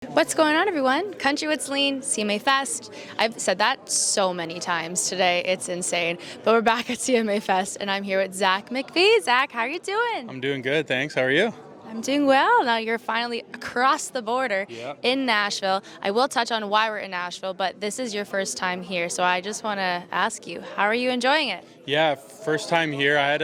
What's going on, everyone? Country with Celine, CMA Fest. I've said that so many times today. It's insane. But we're back at CMA Fest, and I'm here with Zach McPhee. Zach, how are you doing? I'm doing good, thanks. How are you? I'm doing well. Now you're finally across the border Yep. in Nashville. I will touch on why we're in Nashville, but this is your first time here, so I just want to ask you, how are you enjoying it? Yeah, first time here. I had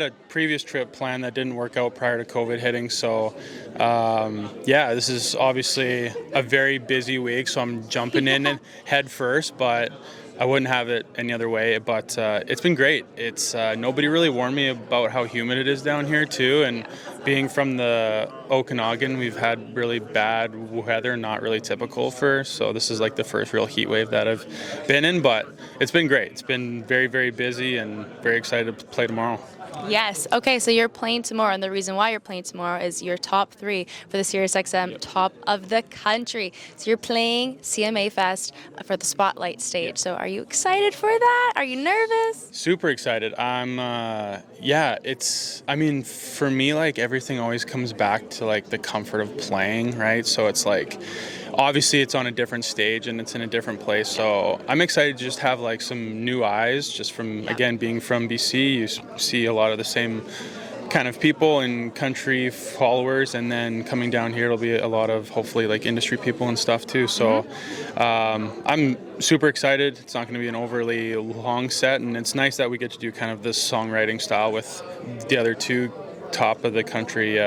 a previous trip planned that didn't work out prior to COVID hitting. So, this is obviously a very busy week. So I'm jumping in and head first, but I wouldn't have it any other way. But it's been great. It's nobody really warned me about how humid it is down here too, and being from the Okanagan, we've had really bad weather, not really typical for. So this is like the first real heat wave that I've been in, but it's been great. It's been very, very busy and very excited to play tomorrow. Yes. Okay, so you're playing tomorrow, and the reason why you're playing tomorrow is your top 3 for the SiriusXM Top of the Country. So you're playing CMA Fest for the Spotlight stage. So are you excited for that? Are you nervous? Super excited. For me, like, everything always comes back to like the comfort of playing, right? So it's like, obviously it's on a different stage and it's in a different place. So I'm excited to just have like some new eyes, just from, again, being from BC, you see a lot of the same kind of people and country followers, and then coming down here it'll be a lot of hopefully like industry people and stuff too. So I'm super excited. It's not going to be an overly long set, and it's nice that we get to do kind of this songwriting style with the other 2 top of the country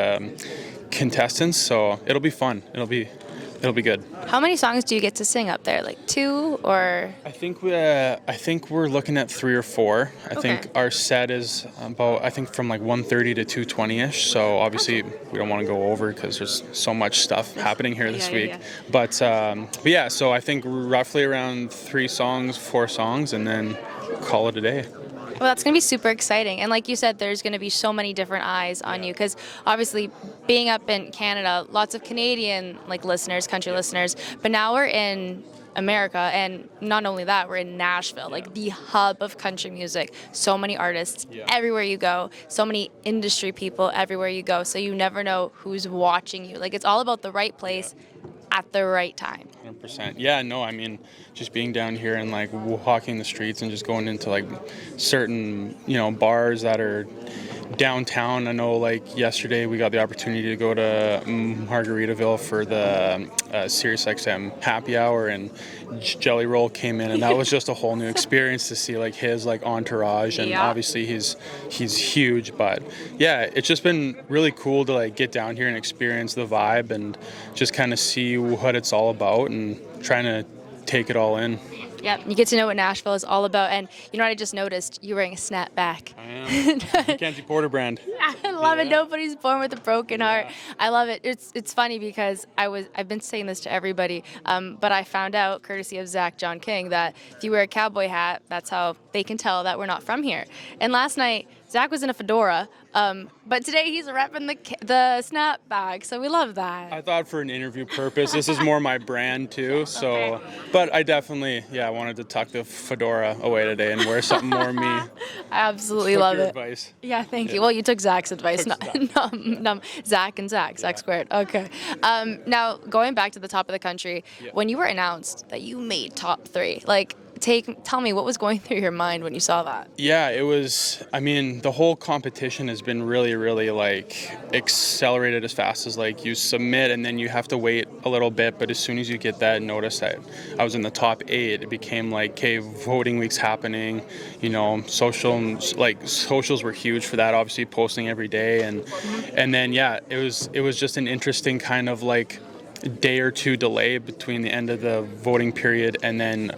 contestants. So it'll be fun. It'll be good. How many songs do you get to sing up there? Like 2 or? I think we're looking at 3 or 4. I think our set is about, from like 1:30 to 2:20ish. So obviously we don't want to go over because there's so much stuff happening here this week. Yeah. So I think roughly around 3 songs, 4 songs, and then call it a day. Well, that's going to be super exciting. And like you said, there's going to be so many different eyes on you, because obviously being up in Canada, lots of Canadian listeners, country listeners, but now we're in America, and not only that, we're in Nashville, like the hub of country music. So many artists everywhere you go, so many industry people everywhere you go, so you never know who's watching you. Like, it's all about the right place at the right time. 100%. Yeah, no, I mean, just being down here and like walking the streets and just going into like certain, bars that are downtown. I know like yesterday we got the opportunity to go to Margaritaville for the SiriusXM happy hour, and Jelly Roll came in, and that was just a whole new experience to see like his like entourage, and obviously he's huge, but yeah, it's just been really cool to like get down here and experience the vibe and just kind of see what it's all about and trying to take it all in. Yep, you get to know what Nashville is all about. And you know what I just noticed? You're wearing a snapback. I am. Mackenzie Porter brand. I love it. Nobody's born with a broken heart. I love it. It's funny because I've been saying this to everybody, but I found out, courtesy of Zach John King, that if you wear a cowboy hat, that's how they can tell that we're not from here. And last night, Zach was in a fedora, but today he's repping the snapback, so we love that. I thought for an interview purpose, this is more my brand too. So, but I definitely, wanted to tuck the fedora away today and wear something more me. I absolutely love it. Advice. Yeah, thank you. Well, you took Zach's advice, Zach and Zach squared. Okay. Now going back to the top of the country, when you were announced that you made top 3, tell me what was going through your mind when you saw that. Yeah, it was, the whole competition has been really, really accelerated as fast as you submit and then you have to wait a little bit. But as soon as you get that notice that I was in the top 8, it became okay, voting week's happening, socials were huge for that, obviously posting every day. And then, it was just an interesting kind of day or 2 delay between the end of the voting period and then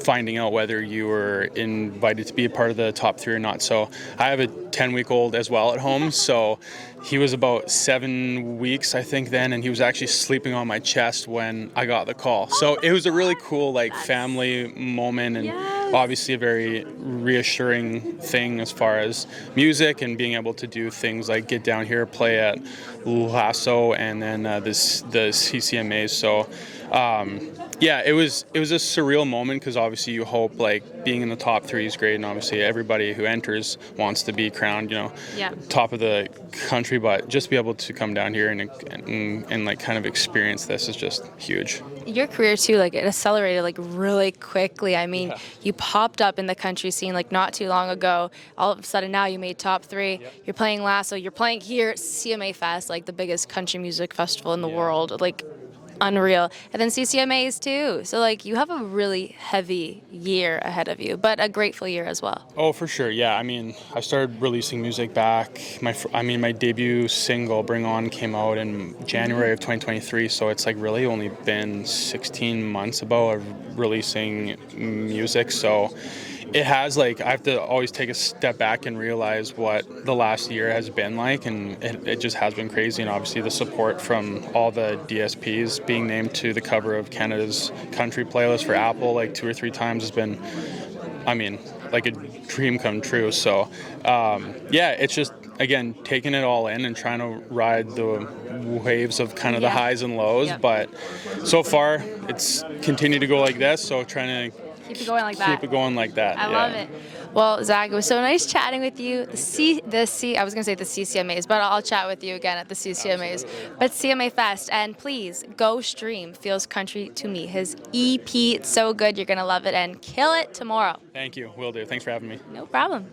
finding out whether you were invited to be a part of the top 3 or not. So I have a 10-week-old as well at home, so he was about 7 weeks, I think, then, and he was actually sleeping on my chest when I got the call. So it was a really cool family moment, and obviously a very reassuring thing as far as music and being able to do things like get down here, play at Lasso, and then the CCMAs. So yeah, it was a surreal moment because obviously you hope like being in the top 3 is great, and obviously everybody who enters wants to be crowned, top of the country. But just be able to come down here and like kind of experience this is just huge. Your career too, like it accelerated like really quickly. I mean, you popped up in the country scene like not too long ago. All of a sudden now you made top 3. You're playing Lasso. You're playing here at CMA Fest, like the biggest country music festival in the world. Like unreal. And then CCMAs too. So like you have a really heavy year ahead of you, but a grateful year as well. Oh, for sure. Yeah. I mean, I started releasing music back. My debut single "Bring On" came out in January of 2023. So it's like really only been 16 months about of releasing music. So it has like I have to always take a step back and realize what the last year has been like, and it just has been crazy. And obviously the support from all the DSPs, being named to the cover of Canada's country playlist for Apple like 2 or 3 times has been, I mean, like a dream come true. So yeah, it's just again taking it all in and trying to ride the waves of kind of the highs and lows. But so far it's continued to go like this, so trying to keep it going like that. Keep it going like that. I love it. Well, Zach, it was so nice chatting with you. I was going to say the CCMAs, but I'll chat with you again at the CCMAs. Absolutely. But CMA Fest, and please go stream Feels Country to Me. His EP, it's so good. You're going to love it and kill it tomorrow. Thank you. Will do. Thanks for having me. No problem.